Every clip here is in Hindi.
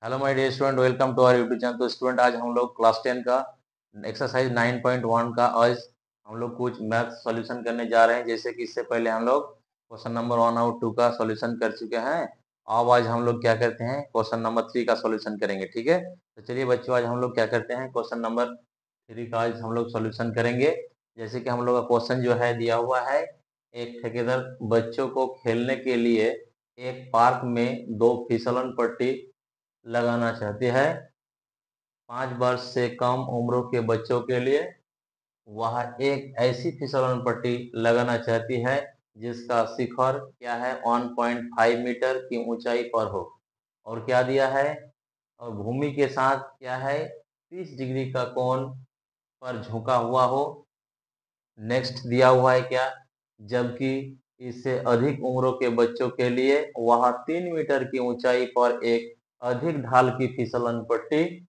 Hello my dear student, welcome to our YouTube channel. तो स्टूडेंट, आज हम लोग क्लास 10 का एक्सरसाइज 9.1 का आज हम लोग कुछ मैथ सॉल्यूशन करने जा रहे हैं। जैसे कि इससे पहले हम लोग क्वेश्चन नंबर 1 और 2 का सॉल्यूशन कर चुके हैं। अब आज हम लोग क्या करते हैं, क्वेश्चन नंबर 3 का सॉल्यूशन करेंगे। ठीक है, तो चलिए बच्चों, आज हम लोग क्या करते हैं, क्वेश्चन नंबर 3 का आज हम लोग सॉल्यूशन करेंगे। जैसे कि हम लोग का क्वेश्चन जो है दिया हुआ है, एक ठेकेदार बच्चों को खेलने के लिए एक पार्क में 2 फिसलन पट्टी लगाना चाहती है। 5 वर्ष से कम उम्र के बच्चों के लिए वह एक ऐसी फिसलन पट्टी लगाना चाहती है जिसका शिखर क्या है, 1.5 मीटर की ऊंचाई पर हो, और क्या दिया है, और भूमि के साथ क्या है, 30 डिग्री का कोण पर झुका हुआ हो। नेक्स्ट दिया हुआ है क्या, जबकि इससे अधिक उम्रों के बच्चों के लिए वह 3 मीटर की ऊंचाई पर एक अधिक ढाल की फिसलन पट्टी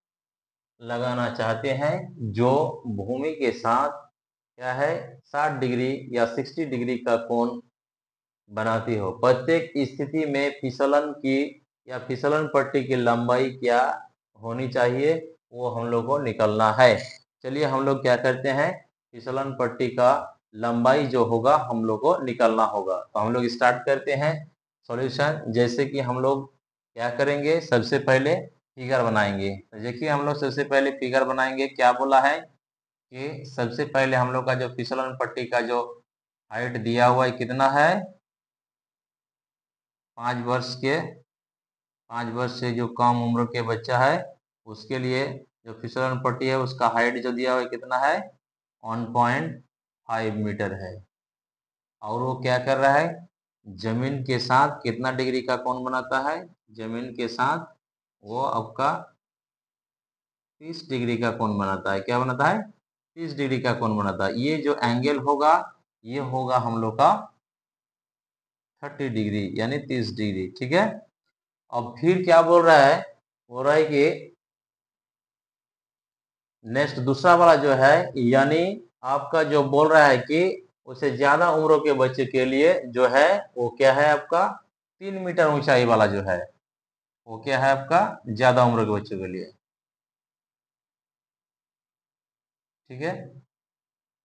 लगाना चाहते हैं जो भूमि के साथ क्या है, 60 डिग्री या 60 डिग्री का कोण बनाती हो। प्रत्येक स्थिति में फिसलन की या फिसलन पट्टी की लंबाई क्या होनी चाहिए, वो हम लोग को निकलना है। चलिए हम लोग क्या करते हैं, फिसलन पट्टी का लंबाई जो होगा हम लोग को निकलना होगा। तो हम लोग स्टार्ट करते हैं सॉल्यूशन। जैसे कि हम लोग क्या करेंगे, सबसे पहले फिगर बनाएंगे। तो देखिए हम लोग सबसे पहले फिगर बनाएंगे। क्या बोला है कि सबसे पहले हम लोग का जो फिसलन पट्टी का जो हाइट दिया हुआ है कितना है, 5 वर्ष के 5 वर्ष से जो कम उम्र के बच्चा है उसके लिए जो फिसलन पट्टी है उसका हाइट जो दिया हुआ है कितना है, 1.5 मीटर है। और वो क्या कर रहा है, जमीन के साथ कितना डिग्री का कोण बनाता है, जमीन के साथ वो आपका 30 डिग्री का कोण बनाता है। क्या बनाता है, 30 डिग्री का कोण बनाता है। ये जो एंगल होगा ये होगा हम लोग का 30 डिग्री यानी 30 डिग्री। ठीक है, अब फिर क्या बोल रहा है, बोल रहा है कि नेक्स्ट दूसरा वाला जो है, यानी आपका जो बोल रहा है कि उसे ज्यादा उम्र के बच्चे के लिए जो है वो क्या है आपका 3 मीटर ऊंचाई वाला जो है वो क्या है आपका ज्यादा उम्र के बच्चों के लिए। ठीक है,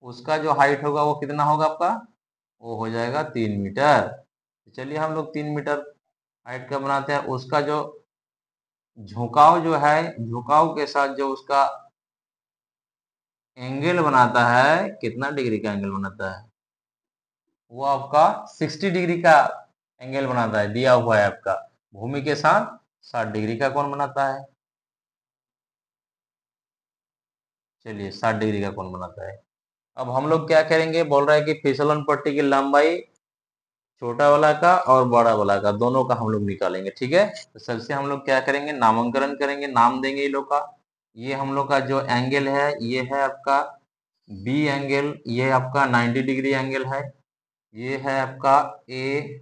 उसका जो हाइट होगा वो कितना होगा आपका, वो हो जाएगा 3 मीटर। तो चलिए हम लोग 3 मीटर हाइट का बनाते हैं। उसका जो झुकाव जो है, झुकाव के साथ जो उसका एंगल बनाता है, कितना डिग्री का एंगल बनाता है, वो आपका 60 डिग्री का एंगल बनाता है। दिया हुआ है आपका भूमि के साथ 60 डिग्री का कोण बनाता है। चलिए 60 डिग्री का कोण बनाता है। अब हम लोग क्या करेंगे, बोल रहा है कि फिसलन पट्टी की लंबाई छोटा वाला का और बड़ा वाला का दोनों का हम लोग निकालेंगे। ठीक है, तो सबसे हम लोग क्या करेंगे, नामकरण करेंगे, नाम देंगे ये लोग का। ये हम लोग का जो एंगल है ये है आपका बी एंगल, ये आपका 90 डिग्री एंगल है। ये है आपका ए,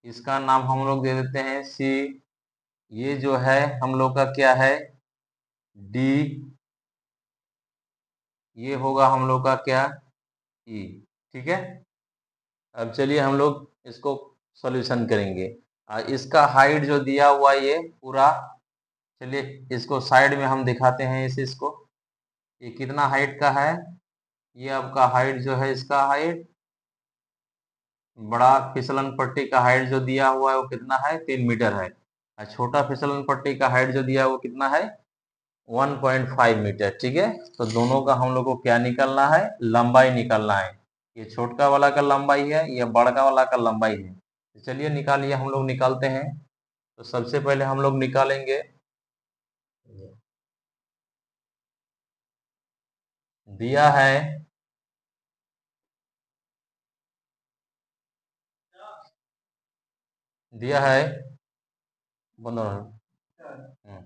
इसका नाम हम लोग दे देते हैं सी। ये जो है हम लोग का क्या है, डी। ये होगा हम लोग का क्या, ई। ठीक है, अब चलिए हम लोग इसको सॉल्यूशन करेंगे। इसका हाइट जो दिया हुआ है ये पूरा, चलिए इसको साइड में हम दिखाते हैं इसको। ये कितना हाइट का है, ये आपका हाइट जो है, इसका हाइट बड़ा फिसलन पट्टी का हाइट जो दिया हुआ है वो कितना है, 3 मीटर है। और छोटा फिसलन पट्टी का हाइट जो दिया है वो कितना है, 1.5 मीटर। ठीक है, तो दोनों का हम लोग को क्या निकालना है, लंबाई निकालना है। ये छोटका वाला का लंबाई है, ये बड़का वाला का लंबाई है। तो चलिए निकालिए, हम लोग निकालते हैं। तो सबसे पहले हम लोग निकालेंगे, दिया है दिया है बंद हो रहा है।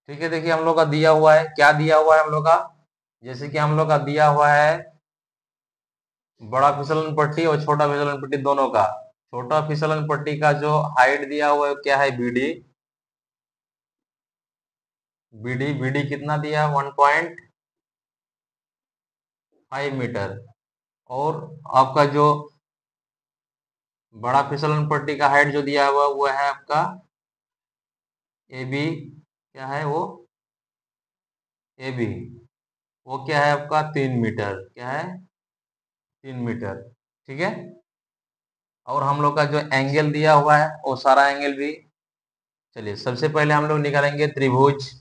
ठीक है, देखिए हम लोग का दिया हुआ है, क्या दिया हुआ है हम लोग का, जैसे कि हम लोग का दिया हुआ है बड़ा फिसलन पट्टी और छोटा फिसलन पट्टी दोनों का। छोटा फिसलन पट्टी का जो हाइट दिया हुआ है क्या है, बीडी। बीडी बीडी कितना दिया है, 1.5 मीटर। और आपका जो बड़ा फिसलन पट्टी का हाइट जो दिया हुआ वो है आपका ए बी क्या है वो, ए बी वो क्या है आपका 3 मीटर, क्या है 3 मीटर। ठीक है। और हम लोग का जो एंगल दिया हुआ है वो सारा एंगल भी, चलिए सबसे पहले हम लोग निकालेंगे त्रिभुज।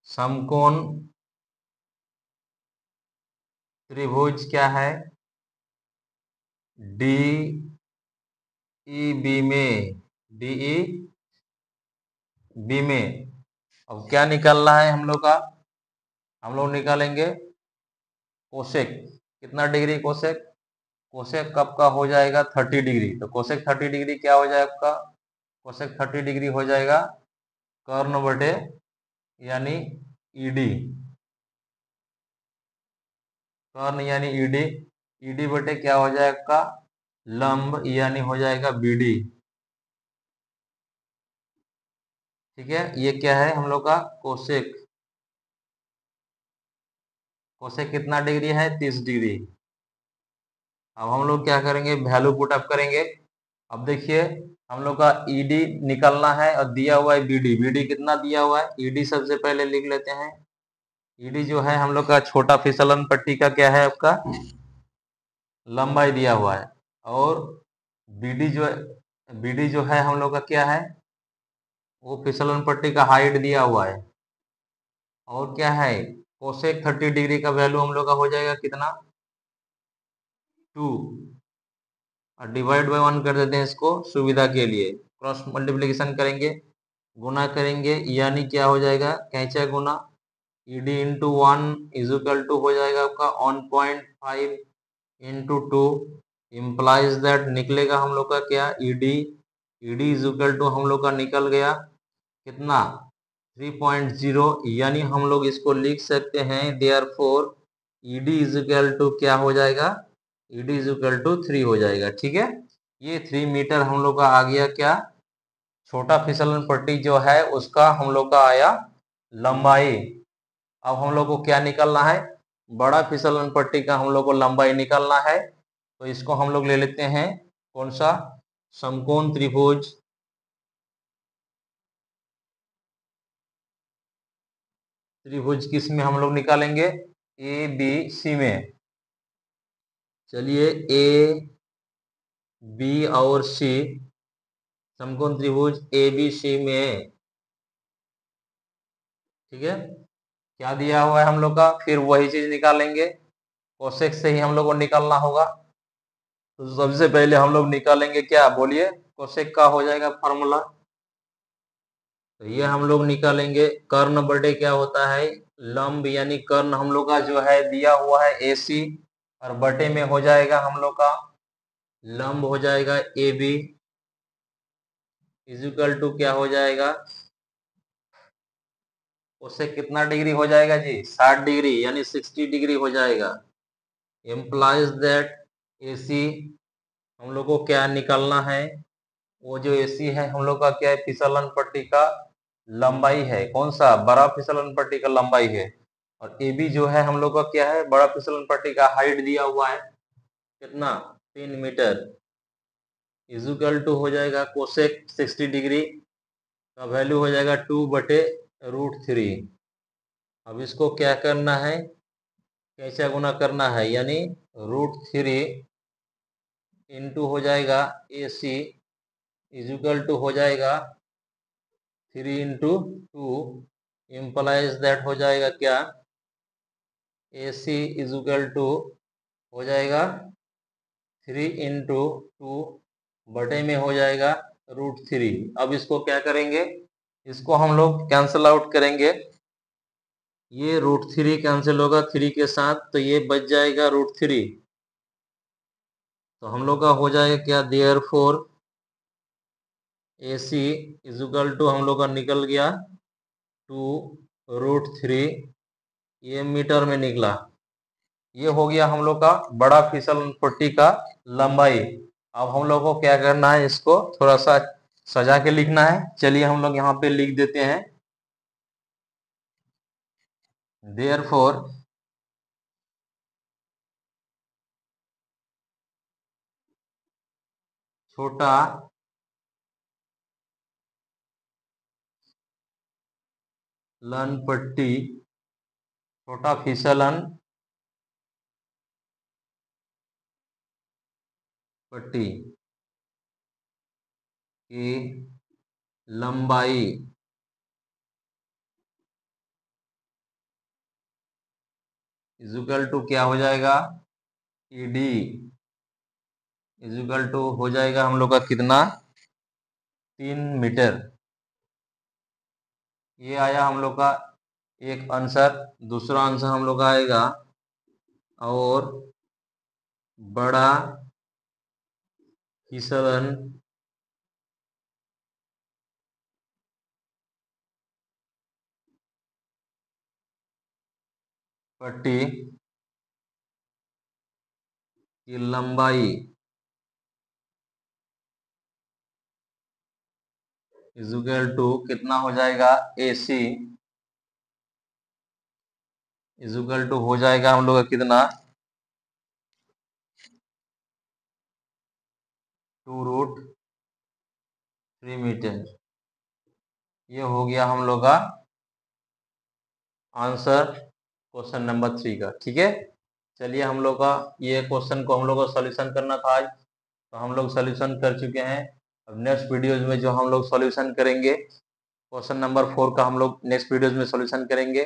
समकोण त्रिभुज क्या है, डी ई बी में, डी ई बी में। अब क्या निकालना है हम लोग का, हम लोग निकालेंगे कोसेक। कितना डिग्री कोसेक, कोसेक कब का हो जाएगा 30 डिग्री। तो कोसेक 30 डिग्री क्या हो जाएगा आपका, कोसेक 30 डिग्री हो जाएगा कर्ण बटे यानी ईडी, कर्ण यानी ईडी, ईडी बटे क्या हो जाएगा आपका लंब यानी हो जाएगा बीडी। ठीक है, ये क्या है हम लोग का कोसेक, कोसेक कितना डिग्री है 30 डिग्री। अब हम लोग क्या करेंगे, वैल्यू पुट अप करेंगे। अब देखिए हम लोग का ईडी निकलना है और दिया हुआ है बीडी, बीडी कितना दिया हुआ है, ईडी सबसे पहले लिख लेते हैं। ईडी जो है हम लोग का छोटा फिसलन पट्टी का क्या है आपका लंबाई दिया हुआ है, और बीडी जो है, बीडी जो है हम लोग का क्या है वो फिसलन पट्टी का हाइट दिया हुआ है। और क्या है कोसेक 30 डिग्री का वैल्यू हम लोग का हो जाएगा कितना 2, और डिवाइड बाय 1 कर देते हैं इसको सुविधा के लिए, क्रॉस मल्टीप्लिकेशन करेंगे, गुना करेंगे यानी क्या हो जाएगा कैंचा गुना ED into 1 is equal to हो जाएगा आपका 1.5 इंटू 2, इम्प्लाइज दैट निकलेगा हम लोग का क्या ED, ED is equal to हम लोग का निकल गया कितना 3.0, यानी हम लोग इसको लिख सकते हैं therefore ED is equal to क्या हो जाएगा, ईडी इज इक्वल टू 3 हो जाएगा। ठीक है, ये 3 मीटर हम लोग का आ गया क्या छोटा फिसलन पट्टी जो है उसका हम लोग का आया लंबाई। अब हम लोग को क्या निकलना है, बड़ा फिसलन पट्टी का हम लोग को लंबाई निकलना है। तो इसको हम लोग ले लेते हैं कौन सा, समकोण त्रिभुज, त्रिभुज किस में हम लोग निकालेंगे ए बी सी में। चलिए ए बी और सी, समकोण त्रिभुज ए बी सी में। ठीक है, क्या दिया हुआ है हम लोग का, फिर वही चीज निकालेंगे, कोसेक से ही हम लोग को निकालना होगा। तो सबसे पहले हम लोग निकालेंगे क्या बोलिए, कोसेक का हो जाएगा फॉर्मूला। तो ये हम लोग निकालेंगे कर्ण बटे क्या होता है लंब, यानी कर्ण हम लोग का जो है दिया हुआ है ए सी, और बटे में हो जाएगा हम लोग का लंब हो जाएगा ए बी, इजिकल टू क्या हो जाएगा, उससे कितना डिग्री हो जाएगा जी 60 डिग्री यानी 60 डिग्री हो जाएगा। इम्प्लाइज दैट ए सी हम लोग को क्या निकालना है, वो जो ए सी है हम लोग का क्या है फिसलन पट्टी का लंबाई है, कौन सा बड़ा फिसलन पट्टी का लंबाई है। और ए बी जो है हम लोग का क्या है बड़ा फिसलन पट्टी का हाइट दिया हुआ है कितना 3 मीटर, इजुकल टू हो जाएगा कोसेक 60 डिग्री का वैल्यू हो जाएगा 2/√3। अब इसको क्या करना है कैसा गुना करना है, यानी √3 इंटू हो जाएगा ए सी इजुकल टू हो जाएगा 3 इंटू 2, इम्प्लाइज दैट हो जाएगा क्या ए सी इजुकल टू हो जाएगा 3 इंटू 2 बटे में हो जाएगा √3। अब इसको क्या करेंगे, इसको हम लोग कैंसल आउट करेंगे, ये √3 कैंसिल होगा 3 के साथ तो ये बच जाएगा √3। तो हम लोग का हो जाएगा क्या therefore A C equal to हम लोग का निकल गया 2√3, ये मीटर में निकला। ये हो गया हम लोग का बड़ा फिसल पट्टी का लंबाई। अब हम लोग को क्या करना है, इसको थोड़ा सा सजा के लिखना है। चलिए हम लोग यहाँ पे लिख देते हैं देयरफॉर छोटा लन पट्टी, छोटा फिसलन पट्टी की लंबाई इजुकल टू क्या हो जाएगा, ईडी इजुकल टू हो जाएगा हम लोग का कितना, 3 मीटर। ये आया हम लोग का एक आंसर। दूसरा आंसर हम लोग का आएगा, और बड़ा फिसलन पट्टी की लंबाई इजुकल टू कितना हो जाएगा, AC इजुकल टू हो जाएगा हम लोग का कितना, 2√3 मीटर। ये हो गया हम लोग का आंसर क्वेश्चन नंबर 3 का। ठीक है, चलिए हम लोग का ये क्वेश्चन को हम लोग को सॉल्यूशन करना था आज, तो हम लोग सॉल्यूशन कर चुके हैं। अब नेक्स्ट वीडियोज में जो हम लोग सॉल्यूशन करेंगे, क्वेश्चन नंबर 4 का हम लोग नेक्स्ट वीडियोज में सॉल्यूशन करेंगे।